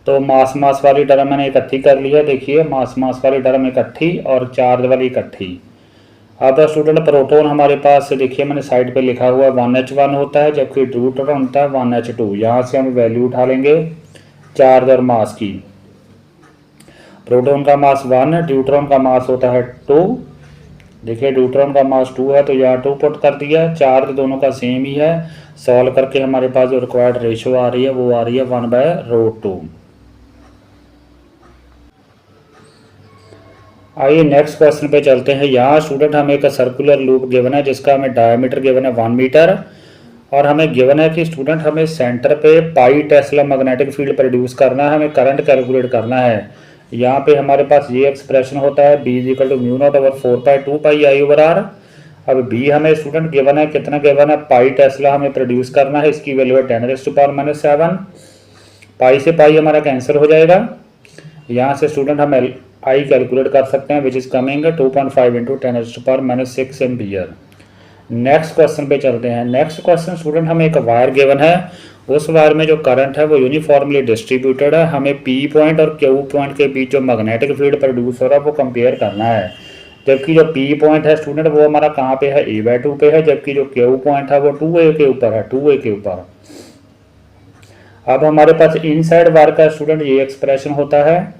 A: तो मास वाली टर्म मैंने इकट्ठी कर ली है, देखिए मास वाली टर्म इकट्ठी और चार्ज वाली इकट्ठी। अब स्टूडेंट प्रोटॉन हमारे पास देखिए मैंने साइड पे लिखा हुआ 1H1 होता है, जबकि ड्यूट्रॉन होता है 1H2। यहाँ से हम वैल्यू उठा लेंगे चार्ज और मास की। प्रोटॉन का मास 1, ड्यूट्रॉन का मास होता है 2। देखिए ड्यूट्रॉन का मास 2 है तो यहाँ 2 पुट कर दिया, चार्ज दोनों का सेम ही है। सॉल्व करके हमारे पास जो रिक्वायर्ड रेशियो आ रही है वो आ रही है 1/√2। आइए नेक्स्ट क्वेश्चन पे चलते हैं। यहाँ स्टूडेंट हमें एक सर्कुलर लूप गिवन है जिसका हमें डायमीटर गिवन है 1 मीटर और हमें गिवन है कि स्टूडेंट हमें सेंटर पे पाई टेस्ला मैग्नेटिक फील्ड प्रोड्यूस करना है, हमें करंट कैलकुलेट करना है। यहाँ पे हमारे पास ये एक्सप्रेशन होता है B इक्वल टू μ0/4π2πi/r। अब B हमें स्टूडेंट गिवन है, कितना गिवन है, पाई टेस्ला हमें प्रोड्यूस करना है, इसकी वैल्यू है 10⁻⁻⁷। पाई से पाई हमारा कैंसिल हो जाएगा। यहाँ से स्टूडेंट हम आई कैलकुलेट कर सकते हैं विच is coming 2.5 × 10⁻⁶ ampere. Next question पे चलते हैं। नेक्स्ट क्वेश्चन स्टूडेंट हमें एक वायर गिवन है, उस वायर में जो करंट है वो यूनिफॉर्मली डिस्ट्रीब्यूटेड है। हमें P पॉइंट और Q पॉइंट के बीच जो मैग्नेटिक फील्ड प्रोड्यूस हो रहा है वो कंपेयर करना है। जबकि जो P पॉइंट है स्टूडेंट वो हमारा कहाँ पे है, A/2 पे है, जबकि जो Q पॉइंट है वो 2A के ऊपर है, 2A के ऊपर। अब हमारे पास इनसाइड वायर का स्टूडेंट ये एक्सप्रेशन होता है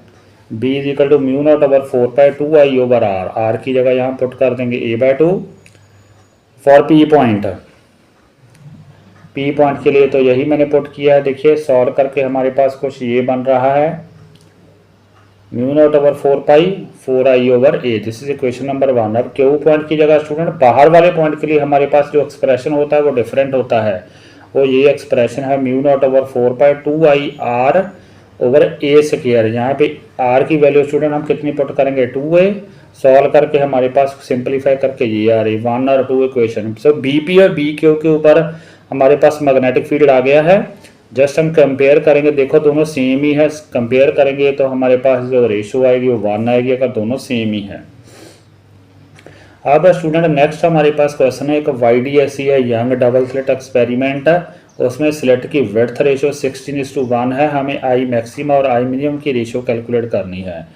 A: B equal to μ0/4π2i/r। r की जगह यहाँ पुट कर देंगे A/2 for P point. P point के लिए तो यही मैंने पुट किया है। देखिए सॉल्व करके हमारे पास कुछ ये बन रहा है μ0/4π4i/a। This is equation number 1। अब Q पॉइंट की जगह स्टूडेंट बाहर वाले पॉइंट के लिए हमारे पास जो एक्सप्रेशन होता है वो डिफरेंट होता है, वो ये एक्सप्रेशन है μ0/4π2i/r/a²। यहाँ पे r की वैल्यू स्टूडेंट हम कितनी पुट करेंगे, 2a। सॉल्व करके हमारे पास सिंप्लीफाई करके ये आ रही 1 और 2 इक्वेशन। सो BP और BQ के ऊपर हमारे पास मैग्नेटिक फील्ड आ गया है। जस्ट हम कंपेयर करेंगे, देखो दोनों सेम ही है, कंपेयर करेंगे तो हमारे पास जो रेशियो आएगी वो 1 आएगी अगर दोनों सेम ही है। अब स्टूडेंट नेक्स्ट हमारे पास क्वेश्चन है, एक YDSE है, यंग डबल स्लिट एक्सपेरिमेंट है। उसमें स्लिट की विड्थ रेशियो 16:1 है। हमें आई मैक्सिमम और आई मिनिमम की रेशियो कैलकुलेट करनी है।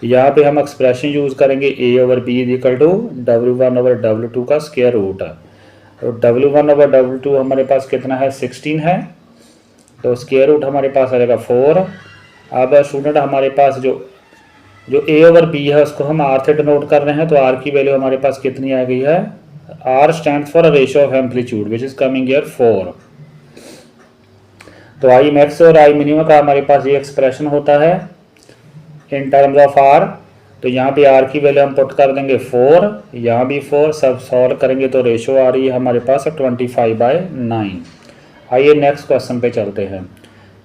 A: यहाँ पे हम एक्सप्रेशन यूज करेंगे A/B इक्वल टू W1/W2 का स्क्वायर रूट। तो W1/W2 हमारे पास कितना है, 16 है, तो स्क्वायर रूट हमारे पास आ जाएगा 4। अब स्टूडेंट हमारे पास जो A/B है उसको हम R से डिनोट कर रहे हैं, तो R की वैल्यू हमारे पास कितनी आ गई है, R stands for ratio of amplitude which is coming here 4। तो आई मैक्स और आई मिनिमम का हमारे पास ये एक्सप्रेशन होता है इन टर्म्स ऑफ R। तो यहाँ पे R की वैल्यू हम पुट कर देंगे 4, यहाँ भी 4। सब सॉल्व करेंगे तो रेशियो आ रही है हमारे पास 25/9। आइए नेक्स्ट क्वेश्चन पे चलते हैं।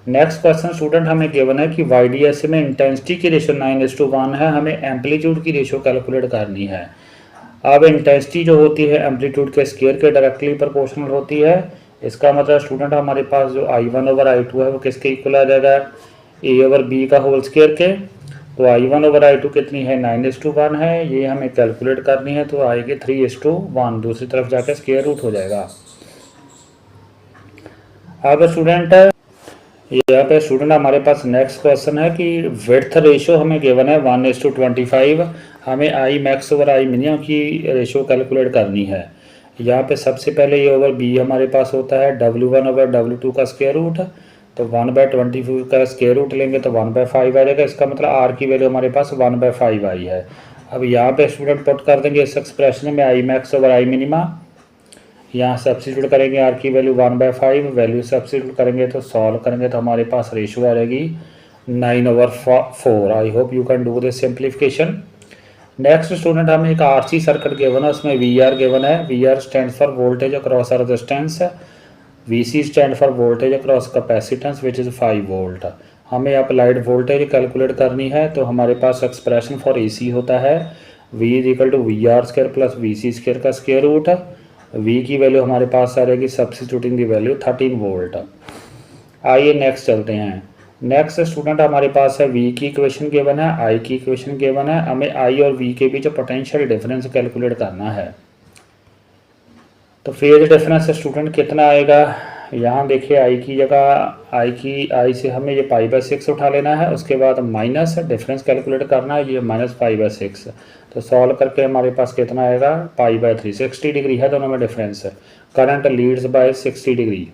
A: नेक्स्ट क्वेश्चन स्टूडेंट हमें गिवन है कि YDSE में इंटेंसिटी की रेशियो 9:1 है, हमें एम्पलीट्यूड की रेशियो कैलकुलेट करनी है। अब इंटेंसिटी जो होती है एम्पलीट्यूड के स्क्वायर के डायरेक्टली प्रोपोर्शनल होती है। इसका मतलब स्टूडेंट हमारे पास जो I1/I2 है वो किसके इक्वल आ जाएगा, A/B का होल स्क्वायर के। तो I1/I2 कितनी है, 9:1 है, ये हमें कैलकुलेट करनी है, तो आएगी 3:1। दूसरी तरफ जाकर स्क्वायर रूट हो जाएगा। अब स्टूडेंट यहाँ पे स्टूडेंट हमारे पास नेक्स्ट क्वेश्चन है कि विड्थ रेशियो हमें गिवन है 1:25। हमें आई मैक्स और आई मिनिमम की रेशियो कैलकुलेट करनी है। यहाँ पे सबसे पहले A/B हमारे पास होता है W1/W2 का स्क्वायर रूट। तो 1/24 का स्क्वायर रूट लेंगे तो 1/5 आ जाएगा। इसका मतलब आर की वैल्यू हमारे पास 1/5 आई है। अब यहाँ पे स्टूडेंट पुट कर देंगे इस एक्सप्रेशन में I max over I minima, यहाँ सब्सिट्यूट करेंगे आर की वैल्यू 1/5, वैल्यू सब्सिट्यूट करेंगे तो सॉल्व करेंगे तो हमारे पास रेशियो आ जाएगी 9/4। I hope you can do this simplification. Next student हमें एक आरसी सर्किट गिवन है, उसमें वी आर गिवन है। V R stand for voltage across resistance, V C stand for voltage across capacitance which is 5 volt. हमें applied voltage calculate करनी है तो हमारे पास एक्सप्रेशन फॉर एसी होता है V is equal to V R square plus V C square का square root. V की वैल्यू हमारे पास आ रहेगी सब्सिट्यूटिंग दी वैल्यू 13 वोल्ट। आइए नेक्स्ट चलते हैं। नेक्स्ट स्टूडेंट हमारे पास है V की इक्वेशन गिवन है, I की इक्वेशन गिवन है। हमें I और V के बीच पोटेंशियल डिफरेंस कैलकुलेट करना है। तो फेज डिफरेंस स्टूडेंट कितना आएगा, यहाँ देखिए I की जगह I से हमें ये π/6 उठा लेना है, उसके बाद माइनस डिफरेंस कैलकुलेट करना है, ये -π/6। तो सॉल्व करके हमारे पास कितना आएगा π/3, 60 डिग्री है दोनों में difference. Current leads by 60 degree.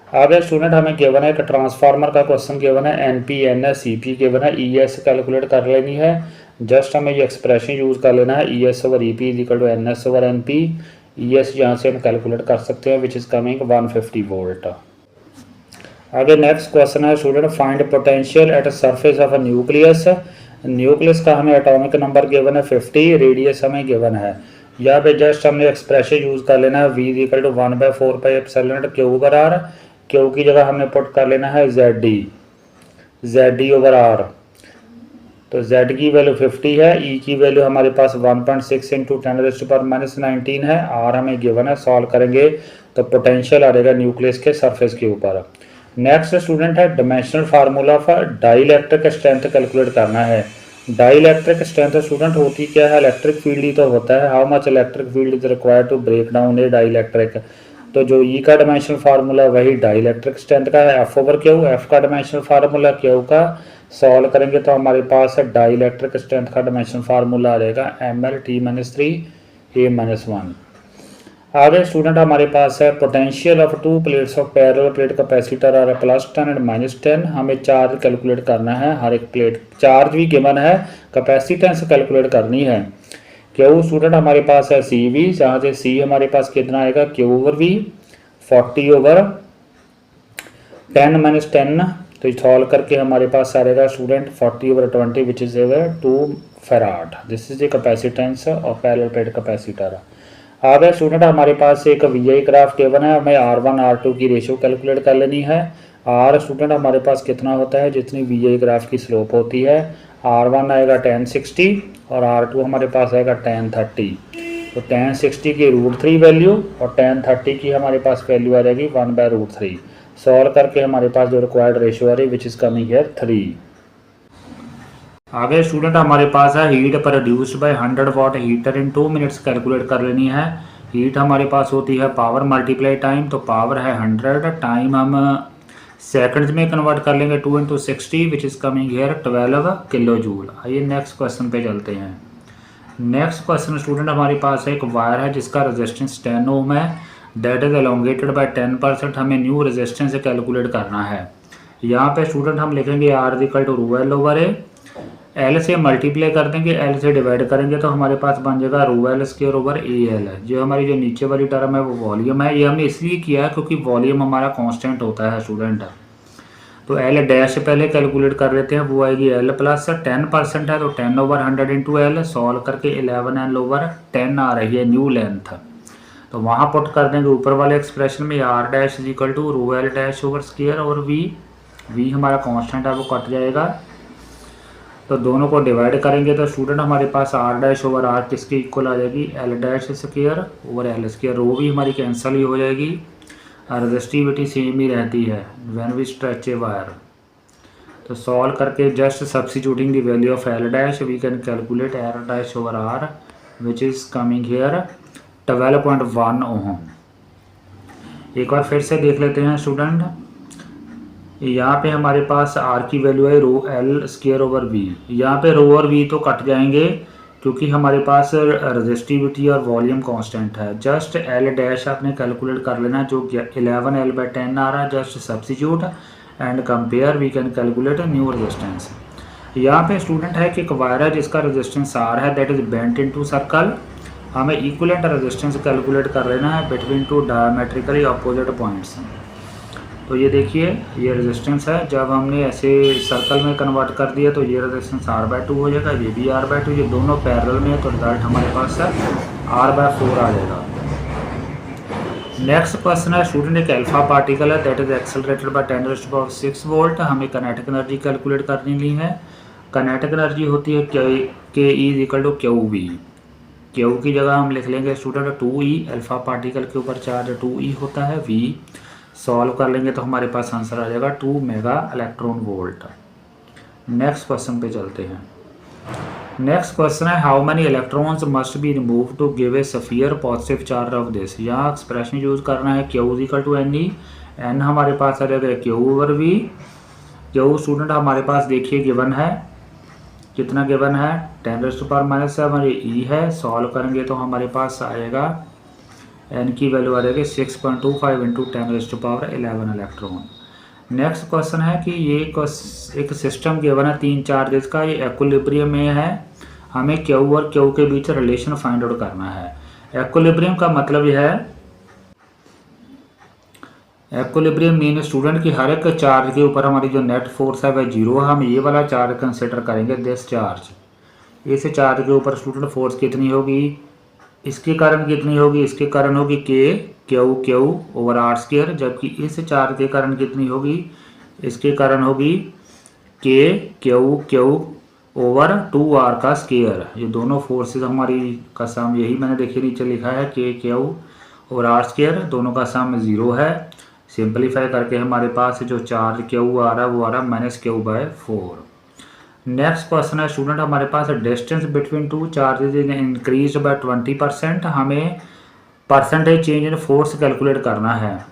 A: आगे स्टूडेंट हमें गिवन है एक ट्रांसफार्मर का क्वेश्चन गिवन है, NP NS CP गिवन है, ES कैलकुलेट कर लेनी है। जस्ट हमें ये एक्सप्रेशन यूज़ कर लेना है, ES over EP is equal to NS over NP। ES यहाँ से हम कैलकुलेट कर सकते हैं विच इज़ कमिंग 150 वोल्ट। आगे नेक्स्ट क्वेश्चन है student, find potential at surface of a nucleus. Nucleus का हमें एटॉमिक नंबर गिवन है 50, रेडियस हमें गिवन है। यहाँ पे जस्ट हमने एक्सप्रेशन यूज़ कर लेना है V is equal to 1/4 pi epsilon Q over R। Q की जगह हमने पुट कर लेना है ZD ओवर R। तो Z की वैल्यू 50 है, E की वैल्यू हमारे पास 1.6 इंटू 10⁻⁻⁻⁻⁻⁻⁻⁻⁻⁻⁻⁻⁻⁻⁻⁻⁻⁻⁻⁻⁻⁻⁻⁻⁻⁻⁻⁻⁻⁻⁻⁻⁻⁻⁻⁻⁻⁻⁻⁻⁻⁻⁻⁻⁻⁻⁻⁻⁻⁻⁻⁻⁻⁻⁻⁻⁻⁻⁻⁻⁻⁻⁻⁻⁻⁻⁻⁻⁻⁻⁻⁻⁻⁻⁻⁻⁻⁻⁻⁻⁻नेक्स्ट स्टूडेंट है dimensional formula for dielectric strength calculate करना है। डाइलेक्ट्रिक स्ट्रेंथ स्टूडेंट होती क्या है, इलेक्ट्रिक फील्ड ही तो होता है। How much electric field is required to break down a dielectric. तो जो ई का डिमेंशनल फार्मूला वही डाइलेक्ट्रिक स्ट्रेंथ का है, F ओवर Q। F का डिमेंशनल फार्मूला Q का, सॉल्व करेंगे तो हमारे पास डाइलेक्ट्रिक स्ट्रेंथ का डिमेंशनल फार्मूला आ जाएगा ml_T-3A-1। आगे स्टूडेंट हमारे पास है potential of two plates of parallel plate capacitor are +10 and -10। हमें चार्ज कैलकुलेट करना है, हर एक प्लेट चार्ज भी गिवन है, कैपेसिटेंस कैलकुलेट करनी है। क्यू स्टूडेंट हमारे पास है CV, जहाँ से C हमारे पास कितना आएगा Q ओवर V 40/10 तो सॉल्व करके हमारे पास आएगा student 40/20 which is 2 farad. This is the capacitance of parallel plate capacitor. आगे स्टूडेंट हमारे पास एक VI ग्राफ गिवन है, हमें R1 R2 की रेशियो कैलकुलेट कर लेनी है। R स्टूडेंट हमारे पास कितना होता है, जितनी VI ग्राफ की स्लोप होती है। R1 आएगा 1060 और R2 हमारे पास आएगा 1030। तो 1060 की √3 वैल्यू और 1030 की हमारे पास वैल्यू आ जाएगी 1/√3। सॉल्व करके हमारे पास जो रिक्वायर्ड रेशियो आ रही है विच इज़ कमिंग हियर 3। आगे स्टूडेंट हमारे पास है heat produced by 100 watt heater in 2 minutes calculate कर लेनी है। हीट हमारे पास होती है पावर मल्टीप्लाई टाइम, तो पावर है 100, टाइम हम सेकंड्स में कन्वर्ट कर लेंगे 2 × 60 विच is coming here 12 kilo joule. आइए नेक्स्ट क्वेश्चन पे चलते हैं। नेक्स्ट क्वेश्चन स्टूडेंट हमारे पास एक वायर है जिसका रेजिस्टेंस 10 ओम है, दैट इज एलोंगेटेड बाय 10%। हमें न्यू रेजिस्टेंस कैलकुलेट करना है। यहाँ पे स्टूडेंट हम लिखेंगे R = ρl over A। L से मल्टीप्लाई कर देंगे, L से डिवाइड करेंगे तो हमारे पास बन जाएगा ρl² ओवर AL। जो हमारी जो नीचे वाली टर्म है वो वॉल्यूम है। ये हमने इसलिए किया है क्योंकि वॉल्यूम हमारा कांस्टेंट होता है स्टूडेंट। तो L डैश पहले कैलकुलेट कर लेते हैं, वो आएगी L प्लस 10% है तो 10/100 इंटू L। सॉल्व करके 11L/10 आ रही है न्यू लेंथ। तो वहाँ पुट कर देंगे ऊपर वाले एक्सप्रेशन में R dash = ρl dash over square और V हमारा कांस्टेंट है वो कट जाएगा। तो दोनों को डिवाइड करेंगे तो स्टूडेंट हमारे पास R डैश ओवर R किसके इक्वल आ जाएगी, L dash square over L²। रो भी हमारी कैंसिल ही हो जाएगी, रेजिस्टिविटी सेम ही रहती है when we stretch a wire. तो सॉल्व करके just substituting the value of L dash we can calculate R dash over R which is coming here 12.1 ohm. एक बार फिर से देख लेते हैं स्टूडेंट। यहाँ पे हमारे पास R की वैल्यू है ρl² ओवर V। यहाँ पे रो और V तो कट जाएंगे, क्योंकि हमारे पास रजिस्टिविटी और वॉल्यूम कांस्टेंट है। जस्ट एल डैश आपने कैलकुलेट कर लेना, जो 11L/10 आ रहा है। Just substitute and compare, we can calculate new resistance. यहाँ पे स्टूडेंट है कि एक वायर है जिसका रेजिस्टेंस आर है, that is bent into circle. हमें इक्विवेलेंट रेजिस्टेंस कैलकुलेट कर लेना है between two diametrically opposite points. तो ये देखिए ये रेजिस्टेंस है, जब हमने ऐसे सर्कल में कन्वर्ट कर दिया तो ये रेजिस्टेंस R/2 हो जाएगा, ये भी R/2, ये दोनों पैरेलल में है तो रिजल्ट हमारे पास है R/4 आ जाएगा। नेक्स्ट क्वेश्चन है स्टूडेंट, एक अल्फा पार्टिकल है that is accelerated by 10⁶ volt. हमें काइनेटिक एनर्जी कैलकुलेट करनी ली है। काइनेटिक एनर्जी होती है Ke = QV। क्यू की जगह हम लिख लेंगे स्टूडेंट 2E, अल्फा पार्टिकल के ऊपर चार्ज 2E होता है। V सॉल्व कर लेंगे तो हमारे पास आंसर आ जाएगा 2 mega electron volt. Next question पे चलते हैं। नेक्स्ट क्वेश्चन है how many electrons must be remove to give a sphere positive charge of this. यहाँ एक्सप्रेशन यूज करना है Q = Ne, N हमारे पास आ जाएगा Q/V। Q स्टूडेंट हमारे पास देखिए गिवन है, कितना गिवन है 10⁻⁻⁷। E है, सॉल्व करेंगे तो हमारे पास आएगा N की वैल्यू आ जाएगी 6.25 × 10⁻11 इलेक्ट्रॉन। नेक्स्ट क्वेश्चन है कि ये एक सिस्टम गिवन है 3 चार्जेस का, ये इक्विलिब्रियम में है। हमें Q और Q के बीच रिलेशन फाइंड आउट करना है। इक्विलिब्रियम का मतलब यह है, इक्विलिब्रियम मीन स्टूडेंट कि हर एक चार्ज के ऊपर हमारी जो नेट फोर्स है वह 0 है। हम ये वाला चार्ज कंसिडर करेंगे, दिस चार्ज। इस चार्ज के ऊपर स्टूडेंट फोर्स कितनी होगी, इसके कारण कितनी होगी, इसके कारण होगी K/Q/R², जबकि इस चार्ज के कारण कितनी होगी, इसके कारण होगी K/Q/2R²। ये दोनों फोर्सेस हमारी का सम, यही मैंने देखिए नीचे लिखा है K/Q/R², दोनों का सम 0 है। सिंपलीफाई करके हमारे पास जो चार्ज Q आ रहा है वो आ रहा है -Q/4। नेक्स्ट क्वेश्चन है स्टूडेंट हमारे पास distance between two charges is increase by 20%। हमें percentage change in force calculate करना है।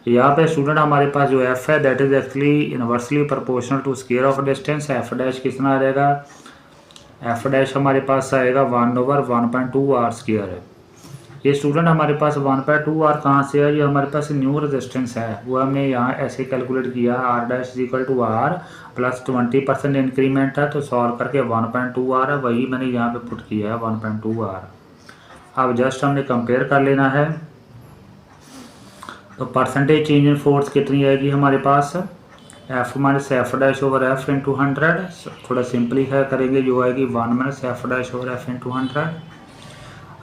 A: यहाँ पे स्टूडेंट हमारे पास जो F है that is actually inversely proportional to square of distance. F' कितना आ जाएगा, F' हमारे पास आएगा 1/1.2R² है। ये स्टूडेंट हमारे पास 1/2R कहाँ से है, ये हमारे पास न्यू रेजिस्टेंस है, वो हमने यहाँ ऐसे कैलकुलेट किया R' = R प्लस 20% इंक्रीमेंट है, तो सॉल्व करके 1.2R है, वही मैंने यहाँ पे पुट किया है 1.2R। अब जस्ट हमने कंपेयर कर लेना है। तो परसेंटेज चेंज इन फोर्स कितनी आएगी हमारे पास, F - F'/F × 100। थोड़ा सिंपलीफाई करेंगे, जो आएगी 1 - F'/F × 100।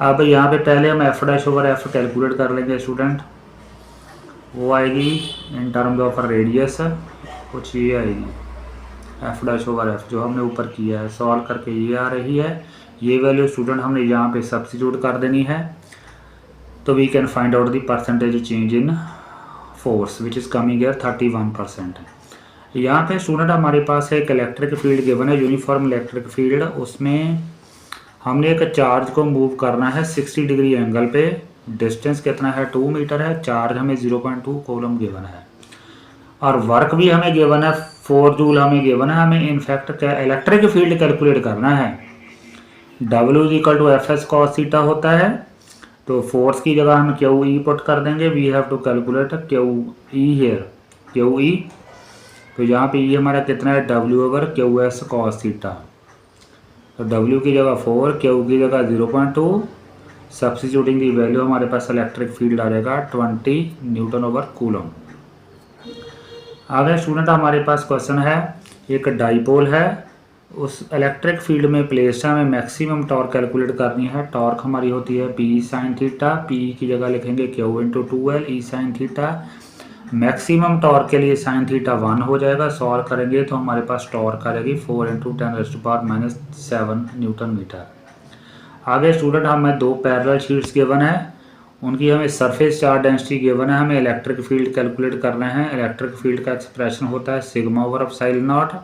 A: अब यहाँ पे पहले हम F'/F कैलकुलेट कर लेंगे स्टूडेंट, वो आएगी इन टर्म्स ऑफ रेडियस, कुछ ये आएगी F'/F जो हमने ऊपर किया है, सॉल्व करके ये आ रही है। ये वैल्यू स्टूडेंट हमने यहाँ पे सब्स्टिट्यूट कर देनी है, तो we can find out the percentage change in force which is coming here 31%। यहाँ पे स्टूडेंट हमारे पास एक इलेक्ट्रिक फील्ड गिवन है, यूनिफॉर्म इलेक्ट्रिक फील्ड। उसमें हमने एक चार्ज को मूव करना है 60 डिग्री एंगल पे। डिस्टेंस कितना है 2 मीटर है, चार्ज हमें 0.2 कूलम गिवन है, और वर्क भी हमें गिवन है 4 जूल हमें गिवन है। हमें इनफैक्ट क्या इलेक्ट्रिक फील्ड कैलकुलेट करना है। W = Fs cos θ होता है, तो फोर्स की जगह हम QE पुट कर देंगे। We have to calculate QE here, QE। तो यहाँ पे ये हमारा कितना है W/QS cos θ। तो W की जगह 4, Q की जगह 0.2, सब्स्टिट्यूटिंग दी वैल्यू हमारे पास इलेक्ट्रिक फील्ड आ जाएगा 20 N/कूलम। आगे स्टूडेंट हमारे पास क्वेश्चन है, एक डाइपोल है, उस इलेक्ट्रिक फील्ड में प्लेस है, हमें मैक्सिमम टॉर्क कैलकुलेट करनी है। टॉर्क हमारी होती है P sin θ, P की जगह लिखेंगे Q × 2L E sin θ। Maximum torque के लिए sin θ 1 हो जाएगा, सॉल्व करेंगे तो हमारे पास टॉर्क आ जाएगी 4 × 10⁻⁷ न्यूटन मीटर। आगे स्टूडेंट हमें 2 पैरेलल शीट्स गिवन है, उनकी हमें सरफेस चार्ज डेंसिटी गिवन है, हमें इलेक्ट्रिक फील्ड कैलकुलेट करना है। इलेक्ट्रिक फील्ड का एक्सप्रेशन होता है σ/ε0।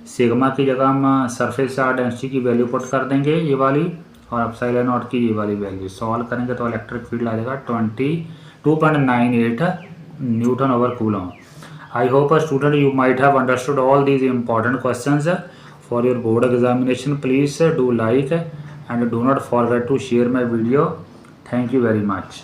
A: सिग्मा की जगह हम सरफेस चार्ज डेंसिटी की वैल्यू पुट कर देंगे ये वाली, और ε0 की ये वाली वैल्यू सॉल्व करेंगे तो इलेक्ट्रिक फील्ड आ जाएगा 22.98 N/कूलम। I hope student you might have understood all these important questions for your board examination. Please do like and do not forget to share my video. Thank you very much.